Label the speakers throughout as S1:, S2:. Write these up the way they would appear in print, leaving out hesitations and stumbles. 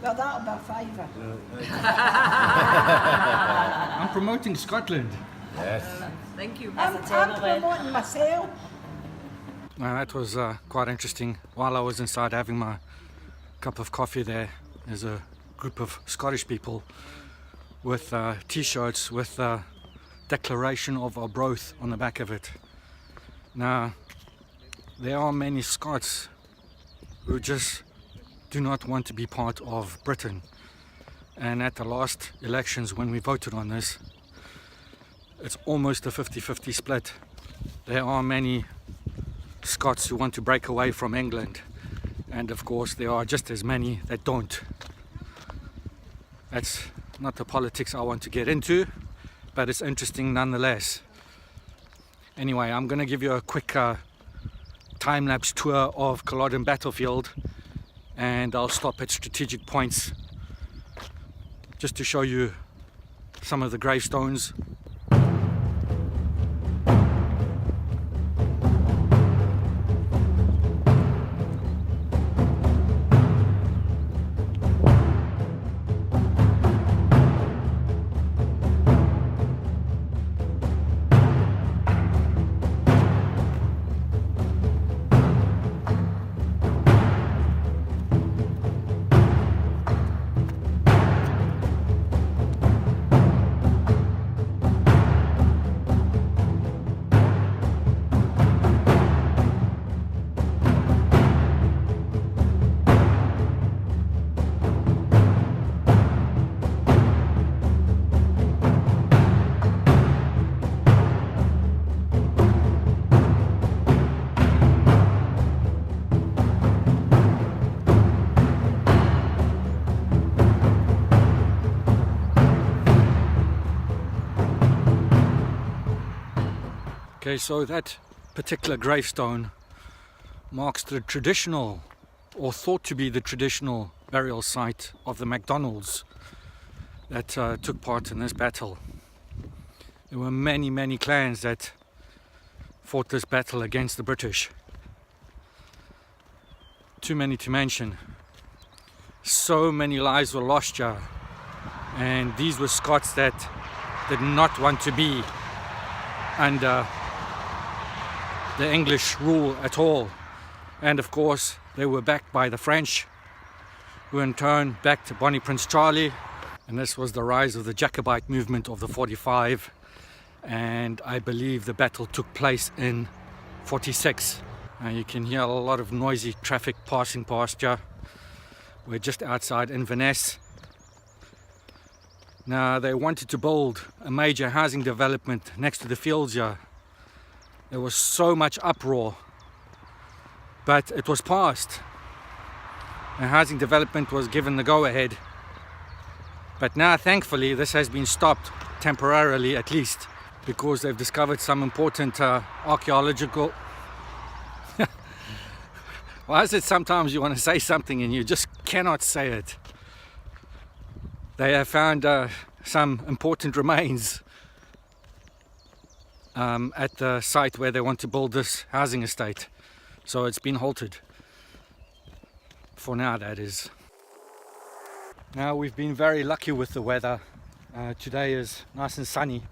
S1: Well, that'll be a fiver.
S2: I'm promoting Scotland.
S3: Yes.
S4: Thank you.
S1: I'm promoting myself.
S2: That was quite interesting. While I was inside having my cup of coffee there's a group of Scottish people with t-shirts with Declaration of Arbroath on the back of it. Now, there are many Scots who just do not want to be part of Britain. And at the last elections when we voted on this, it's almost a 50-50 split. There are many Scots who want to break away from England, and of course there are just as many that don't. That's not the politics I want to get into, but it's interesting nonetheless. Anyway, I'm going to give you a quick time-lapse tour of Culloden battlefield, and I'll stop at strategic points just to show you some of the gravestones. Okay, so that particular gravestone marks the traditional, or thought to be the traditional, burial site of the MacDonalds that took part in this battle. There were many clans that fought this battle against the British. Too many to mention. So many lives were lost here, and these were Scots that did not want to be under the English rule at all. And of course they were backed by the French, who in turn backed Bonnie Prince Charlie, and this was the rise of the Jacobite movement of the 45, and I believe the battle took place in 46. You can hear a lot of noisy traffic passing past here. We're just outside Inverness. Now, they wanted to build a major housing development next to the fields here. There was so much uproar, but it was passed. A housing development was given the go-ahead. But now, thankfully, this has been stopped temporarily, at least, because they've discovered some important archaeological... Why is it sometimes you want to say something and you just cannot say it? They have found some important remains at the site where they want to build this housing estate. So it's been halted. For now, that is. Now, we've been very lucky with the weather. Today is nice and sunny.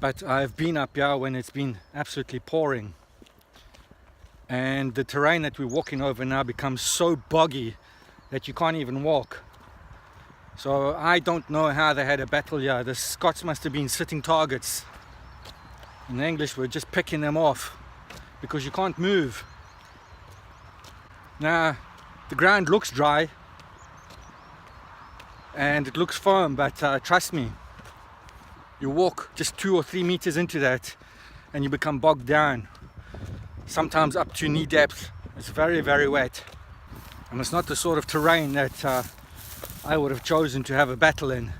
S2: But I've been up here when it's been absolutely pouring. And the terrain that we're walking over now becomes so boggy that you can't even walk. So I don't know how they had a battle here. The Scots must have been sitting targets, and the English were just picking them off because you can't move. Now, the ground looks dry and it looks firm, but trust me, you walk just 2 or 3 meters into that and you become bogged down, sometimes up to knee depth. It's very wet, and it's not the sort of terrain that I would have chosen to have a battle in.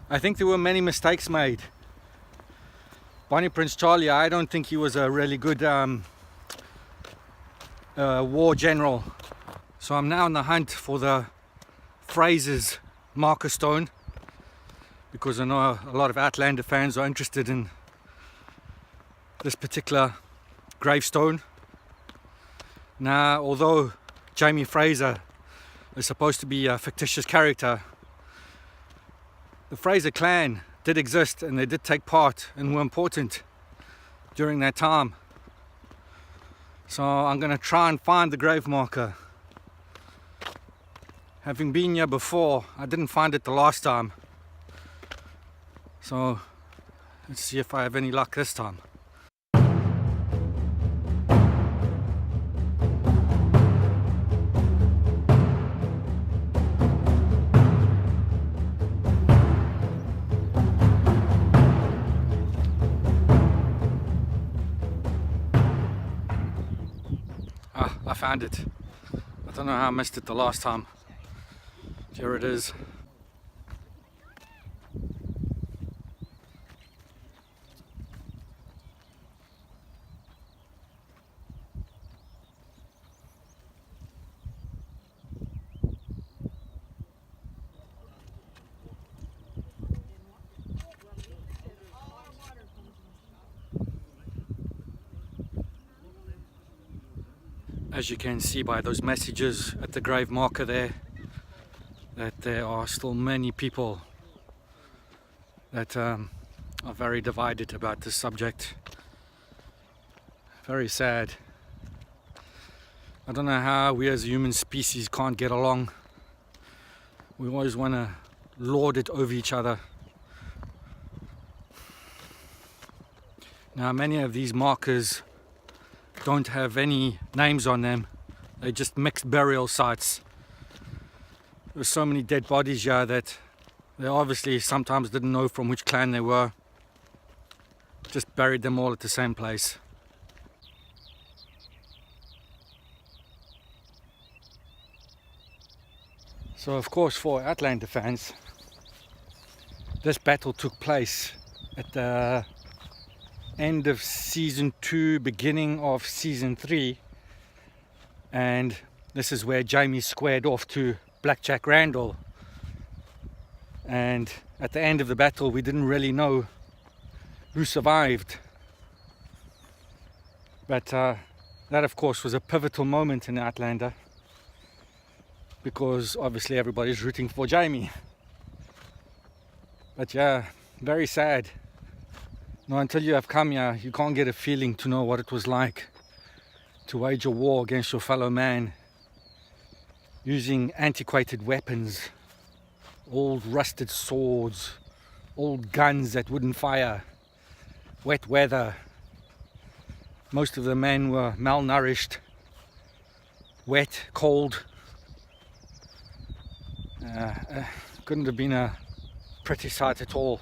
S2: I think there were many mistakes made. Bonnie Prince Charlie, I don't think he was a really good war general. So I'm now on the hunt for the Fraser's marker stone, because I know a lot of Outlander fans are interested in this particular gravestone. Now, although Jamie Fraser is supposed to be a fictitious character. The Fraser clan did exist and they did take part and were important during that time. So I'm going to try and find the grave marker. Having been here before, I didn't find it the last time. So let's see if I have any luck this time. I found it. I don't know how I missed it the last time. Here it is. As you can see by those messages at the grave marker there, that there are still many people that are very divided about this subject. Very sad. I don't know how we as a human species can't get along. We always want to lord it over each other. Now, many of these markers don't have any names on them. They're just mixed burial sites. There's so many dead bodies here that they obviously sometimes didn't know from which clan they were. Just buried them all at the same place. So of course, for Outlander fans, this battle took place at the end of season 2, beginning of season 3, and this is where Jamie squared off to Blackjack Randall. And at the end of the battle, we didn't really know who survived, but that of course was a pivotal moment in Outlander, because obviously everybody's rooting for Jamie. But yeah, very sad. No, until you have come here, you can't get a feeling to know what it was like to wage a war against your fellow man using antiquated weapons, old rusted swords, old guns that wouldn't fire, wet weather. Most of the men were malnourished, wet, cold. Couldn't have been a pretty sight at all.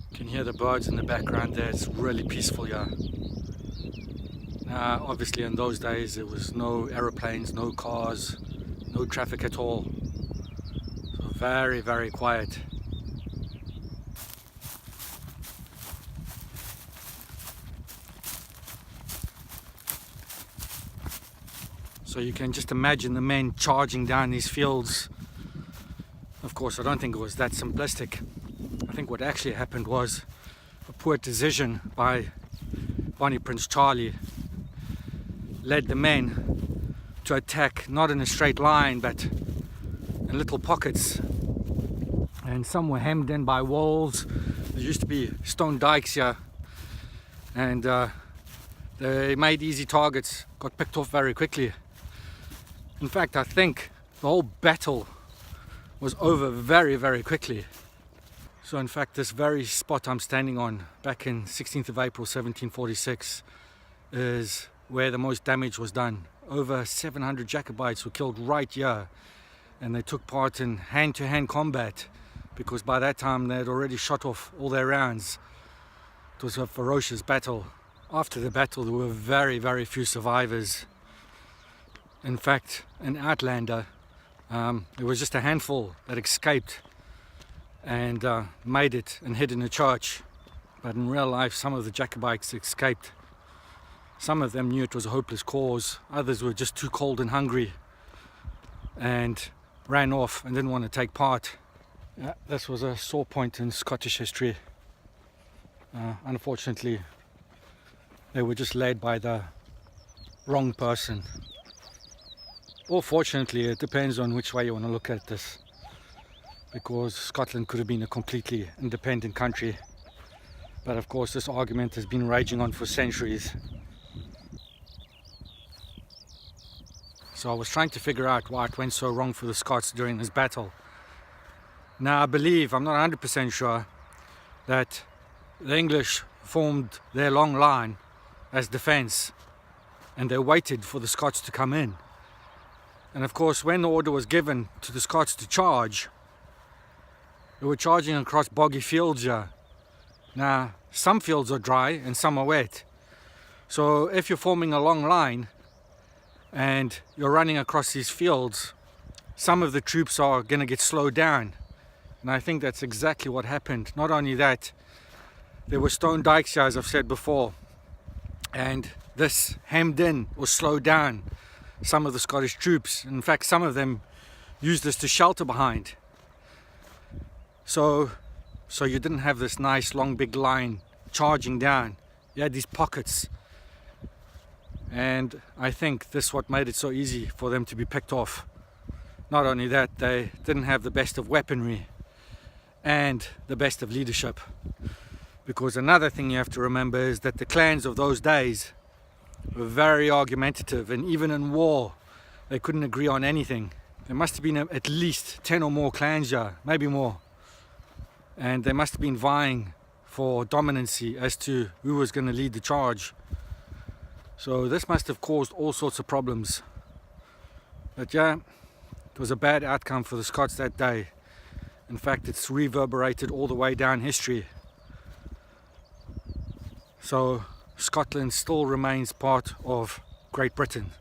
S2: You can hear the birds in the background there. It's really peaceful here. Obviously in those days there was no aeroplanes, no cars, no traffic at all. So very, very quiet. So you can just imagine the men charging down these fields. Of course, I don't think it was that simplistic. I think what actually happened was a poor decision by Bonnie Prince Charlie led the men to attack not in a straight line but in little pockets, and some were hemmed in by walls. There used to be stone dikes here, and they made easy targets, got picked off very quickly. In fact, I think the whole battle was over very, very quickly. So in fact, this very spot I'm standing on back in 16th of April 1746 is where the most damage was done. Over 700 Jacobites were killed right here, and they took part in hand-to-hand combat because by that time they had already shot off all their rounds. It was a ferocious battle. After the battle there were very, very few survivors. In fact, in Outlander, there was just a handful that escaped and made it and hid in a church. But in real life, some of the Jacobites escaped. Some of them knew it was a hopeless cause. Others were just too cold and hungry and ran off and didn't want to take part. This was a sore point in Scottish history. Unfortunately, they were just led by the wrong person. Or fortunately, it depends on which way you want to look at this, because Scotland could have been a completely independent country. But of course, this argument has been raging on for centuries. So I was trying to figure out why it went so wrong for the Scots during this battle. Now I believe, I'm not 100% sure, that the English formed their long line as defence and they waited for the Scots to come in. And of course, when the order was given to the Scots to charge, they were charging across boggy fields here. Now, some fields are dry and some are wet. So if you're forming a long line and you're running across these fields, some of the troops are going to get slowed down. And I think that's exactly what happened. Not only that, there were stone dikes here, as I've said before, and this hemmed in or slowed down some of the Scottish troops. In fact, some of them used this to shelter behind. So you didn't have this nice long big line charging down. You had these pockets. And I think this is what made it so easy for them to be picked off. Not only that, they didn't have the best of weaponry and the best of leadership. Because another thing you have to remember is that the clans of those days were very argumentative, and even in war they couldn't agree on anything. There must have been at least 10 or more clans here, maybe more, and they must have been vying for dominancy as to who was going to lead the charge. So this must have caused all sorts of problems. But yeah, it was a bad outcome for the Scots that day. In fact, it's reverberated all the way down history. So Scotland still remains part of Great Britain.